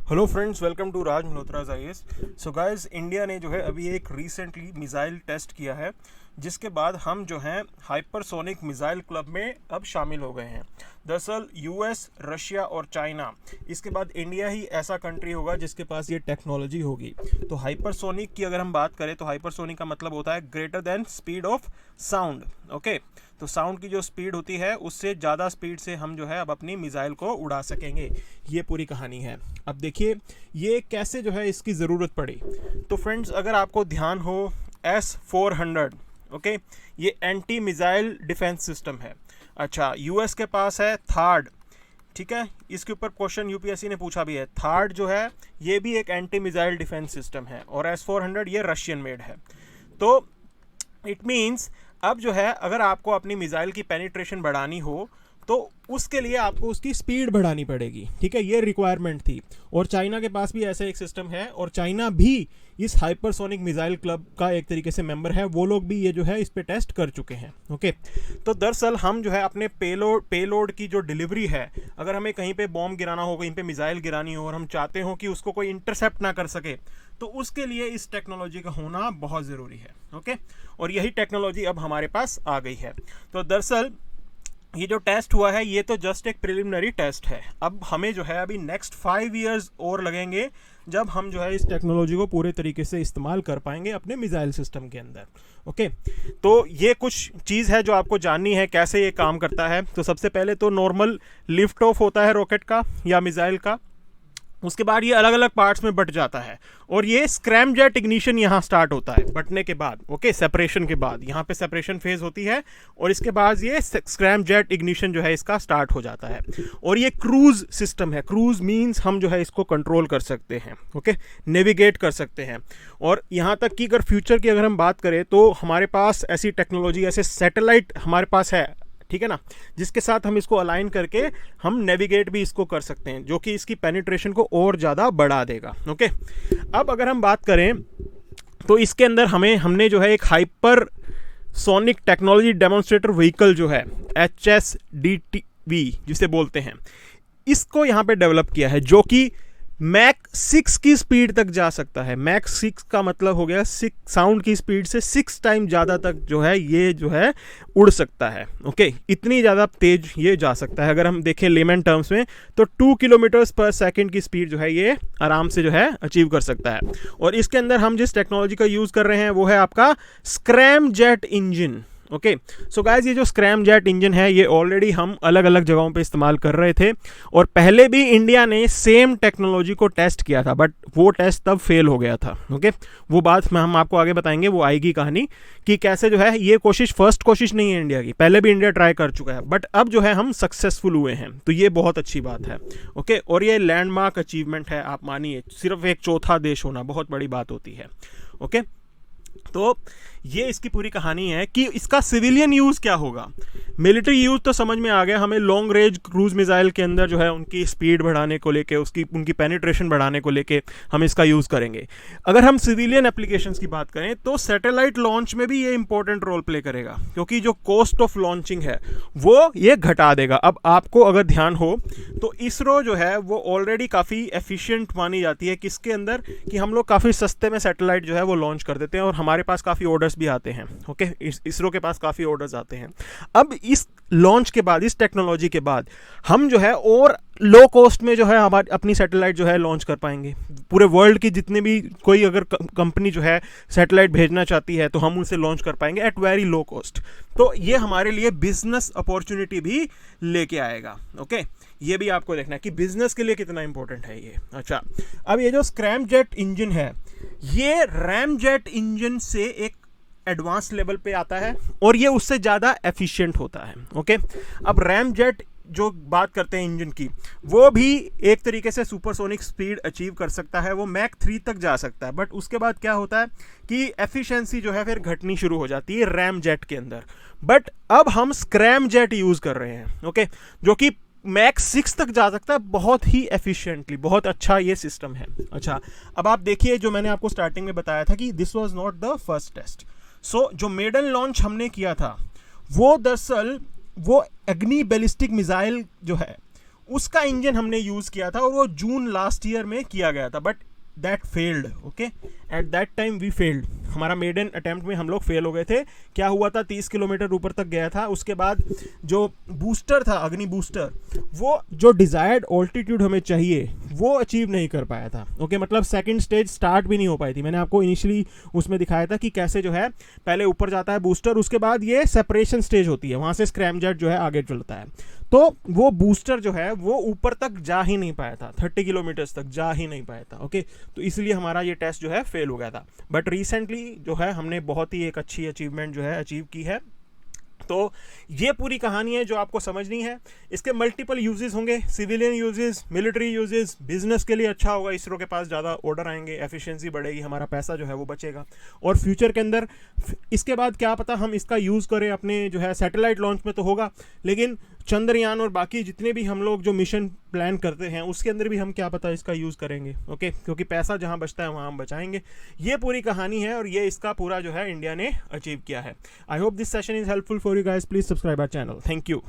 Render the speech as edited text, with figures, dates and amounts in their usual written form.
Hello friends, welcome to Raj Malhotra's IAS. So guys, India ने जो है अभी एक रिसेंटली मिसाइल टेस्ट किया है, जिसके बाद हम जो हैं हाइपरसोनिक मिसाइल क्लब में अब शामिल हो गए हैं। दरअसल यूएस, रशिया और चाइना, इसके बाद इंडिया ही ऐसा कंट्री होगा जिसके पास ये टेक्नोलॉजी होगी। तो हाइपरसोनिक की अगर हम बात करें तो हाइपरसोनिक का मतलब होता है greater than speed of sound. Okay, तो साउंड की जो स्पीड होती है उससे ज़्यादा स्पीड से हम जो है अब अपनी मिसाइल को उड़ा सकेंगे। ये पूरी कहानी है। अब देखिए ये कैसे जो है इसकी ज़रूरत पड़ी। तो फ्रेंड्स, अगर आपको ध्यान हो, S-400, ओके, ये एंटी मिसाइल डिफेंस सिस्टम है। अच्छा, यूएस के पास है थार्ड, ठीक है, इसके ऊपर क्वेश्चन यूपीएससी ने पूछा भी है। थार्ड जो है ये भी एक एंटी मिसाइल डिफेंस सिस्टम है, और S-400 ये रशियन मेड है। तो इट मीन्स अब जो है अगर आपको अपनी मिसाइल की पेनिट्रेशन बढ़ानी हो तो उसके लिए आपको उसकी स्पीड बढ़ानी पड़ेगी, ठीक है, ये रिक्वायरमेंट थी। और चाइना के पास भी ऐसा एक सिस्टम है, और चाइना भी इस हाइपरसोनिक मिसाइल क्लब का एक तरीके से मेंबर है। वो लोग भी ये जो है इस पे टेस्ट कर चुके हैं। ओके, तो दरअसल हम जो है अपने पेलोड की जो डिलीवरी है, अगर हमें कहीं पे बॉम्ब गिराना हो, कहीं पे मिसाइल गिरानी हो, और हम चाहते हो कि उसको कोई इंटरसेप्ट ना कर सके, तो उसके लिए इस टेक्नोलॉजी का होना बहुत ज़रूरी है। ओके, और यही टेक्नोलॉजी अब हमारे पास आ गई है। तो दरअसल ये जो टेस्ट हुआ है ये तो जस्ट एक प्रिलिमिनरी टेस्ट है। अब हमें जो है अभी नेक्स्ट 5 इयर्स और लगेंगे जब हम जो है इस टेक्नोलॉजी को पूरे तरीके से इस्तेमाल कर पाएंगे अपने मिसाइल सिस्टम के अंदर। ओके, तो ये कुछ चीज़ है जो आपको जाननी है कैसे ये काम करता है। तो सबसे पहले तो नॉर्मल लिफ्ट ऑफ होता है रॉकेट का या मिसाइल का, उसके बाद ये अलग अलग पार्ट्स में बट जाता है, और ये स्क्रैमजेट इग्निशन यहाँ स्टार्ट होता है बटने के बाद। ओके, सेपरेशन के बाद यहाँ पे सेपरेशन फेज होती है, और इसके बाद ये स्क्रैमजेट इग्निशन जो है इसका स्टार्ट हो जाता है। और ये क्रूज सिस्टम है। क्रूज मींस हम जो है इसको कंट्रोल कर सकते हैं, ओके, नेविगेट कर सकते हैं। और यहाँ तक कि अगर फ्यूचर की अगर हम बात करें तो हमारे पास ऐसी टेक्नोलॉजी, ऐसे सैटेलाइट हमारे पास है, ठीक है ना, जिसके साथ हम इसको अलाइन करके हम नेविगेट भी इसको कर सकते हैं, जो कि इसकी पेनिट्रेशन को और ज़्यादा बढ़ा देगा। ओके, अब अगर हम बात करें तो इसके अंदर हमने जो है एक hyper sonic technology demonstrator vehicle जो है HSDTV जिसे बोलते हैं, इसको यहाँ पे डेवलप किया है, जो कि मैक 6 की स्पीड तक जा सकता है। मैक 6 का मतलब हो गया 6 साउंड की स्पीड से 6 टाइम ज़्यादा तक जो है ये जो है उड़ सकता है। ओके, इतनी ज़्यादा तेज ये जा सकता है। अगर हम देखें लेमन टर्म्स में तो 2 किलोमीटर्स पर सेकेंड की स्पीड जो है ये आराम से जो है अचीव कर सकता है। और इसके अंदर हम जिस टेक्नोलॉजी का यूज़ कर रहे हैं वो है आपका scramjet engine. Okay, so guys, ये जो स्क्रैमजेट इंजन है ये ऑलरेडी हम अलग अलग जगहों पे इस्तेमाल कर रहे थे, और पहले भी इंडिया ने सेम टेक्नोलॉजी को टेस्ट किया था, बट वो टेस्ट तब फेल हो गया था। ओके, वो बात हम आपको आगे बताएंगे, वो आएगी कहानी कि कैसे जो है ये कोशिश फर्स्ट कोशिश नहीं है इंडिया की, पहले भी इंडिया ट्राई कर चुका है, बट अब जो है हम सक्सेसफुल हुए हैं, तो ये बहुत अच्छी बात है। ओके, और ये लैंडमार्क अचीवमेंट है, आप मानिए, सिर्फ एक चौथा देश होना बहुत बड़ी बात होती है। ओके, तो ये इसकी पूरी कहानी है कि इसका सिविलियन यूज़ क्या होगा। मिलिट्री यूज़ तो समझ में आ गया हमें, लॉन्ग रेंज क्रूज मिसाइल के अंदर जो है उनकी स्पीड बढ़ाने को लेके, उनकी पेनिट्रेशन बढ़ाने को लेके हम इसका यूज़ करेंगे। अगर हम सिविलियन एप्लीकेशंस की बात करें तो सैटेलाइट लॉन्च में भी ये इंपॉर्टेंट रोल प्ले करेगा, क्योंकि जो कॉस्ट ऑफ लॉन्चिंग है वो ये घटा देगा। अब आपको अगर ध्यान हो तो इसरो जो है वो ऑलरेडी काफ़ी एफिशिएंट मानी जाती है किसके अंदर, कि हम लोग काफ़ी सस्ते में सैटेलाइट जो है वो लॉन्च कर देते हैं, और हमारे पास काफ़ी ऑर्डर्स भी आते हैं। ओके, इसरो के पास काफ़ी ऑर्डर्स आते हैं। अब इस लॉन्च के बाद, इस टेक्नोलॉजी के बाद हम जो है और लो कॉस्ट में जो है हमारी अपनी सैटेलाइट जो है लॉन्च कर पाएंगे। पूरे वर्ल्ड की जितने भी कोई अगर कंपनी जो है सैटेलाइट भेजना चाहती है तो हम उनसे लॉन्च कर पाएंगे एट वेरी लो कॉस्ट। तो ये हमारे लिए बिजनेस अपॉर्चुनिटी भी लेके आएगा। ओके, ये भी आपको देखना है कि बिजनेस के लिए कितना इंपॉर्टेंट है ये। अच्छा, अब ये जो स्क्रैमजेट इंजन है ये रैमजेट इंजन से एक एडवांस लेवल पे आता है, और ये उससे ज़्यादा एफिशिएंट होता है। ओके, अब रैमजेट जो बात करते हैं इंजन की, वो भी एक तरीके से सुपरसोनिक स्पीड अचीव कर सकता है, वो मैक 3 तक जा सकता है, बट उसके बाद क्या होता है कि एफिशिएंसी जो है फिर घटनी शुरू हो जाती है रैमजेट के अंदर। बट अब हम स्क्रैमजेट यूज़ कर रहे हैं, ओके, जो कि मैक 6 तक जा सकता है बहुत ही एफिशिएंटली। बहुत अच्छा ये सिस्टम है। अच्छा, अब आप देखिए, जो मैंने आपको स्टार्टिंग में बताया था कि this was not the first test. So जो मेडन लॉन्च हमने किया था वो दरअसल वो अग्नि बैलिस्टिक मिसाइल जो है उसका इंजन हमने यूज़ किया था और वो जून लास्ट ईयर में किया गया था, but that failed. Okay, at that time we failed. हमारा मेडन अटेम्प्ट में हम लोग फेल हो गए थे। क्या हुआ था, 30 किलोमीटर ऊपर तक गया था, उसके बाद जो बूस्टर था, अग्नि बूस्टर, वो जो डिज़ायर्ड ऑल्टीट्यूड हमें चाहिए वो अचीव नहीं कर पाया था। ओके, मतलब सेकंड स्टेज स्टार्ट भी नहीं हो पाई थी। मैंने आपको इनिशियली उसमें दिखाया था कि कैसे जो है पहले ऊपर जाता है बूस्टर, उसके बाद ये सेपरेशन स्टेज होती है, वहाँ से स्क्रैमजेट जो है आगे चलता है। तो वो बूस्टर जो है वो ऊपर तक जा ही नहीं पाया था, 30 किलोमीटर्स तक जा ही नहीं पाया था। ओके, तो इसलिए हमारा ये टेस्ट जो है फेल हो गया था। बट रिसेंटली जो है हमने बहुत ही एक अच्छी अचीवमेंट जो है अचीव की है। तो ये पूरी कहानी है जो आपको समझनी है। इसके मल्टीपल यूजेस होंगे, civilian uses, military uses, business के लिए अच्छा होगा, इसरो के पास ज़्यादा ऑर्डर आएंगे, एफिशिएंसी बढ़ेगी, हमारा पैसा जो है वो बचेगा। और फ्यूचर के अंदर इसके बाद क्या पता हम इसका यूज़ करें अपने जो है सैटेलाइट लॉन्च में तो होगा, लेकिन चंद्रयान और बाकी जितने भी हम लोग जो मिशन प्लान करते हैं उसके अंदर भी हम क्या पता इसका यूज़ करेंगे। ओके, क्योंकि पैसा जहां बचता है वहां हम बचाएंगे। ये पूरी कहानी है और ये इसका पूरा जो है इंडिया ने अचीव किया है। I hope this session is helpful for you guys. Please subscribe our channel. Thank you.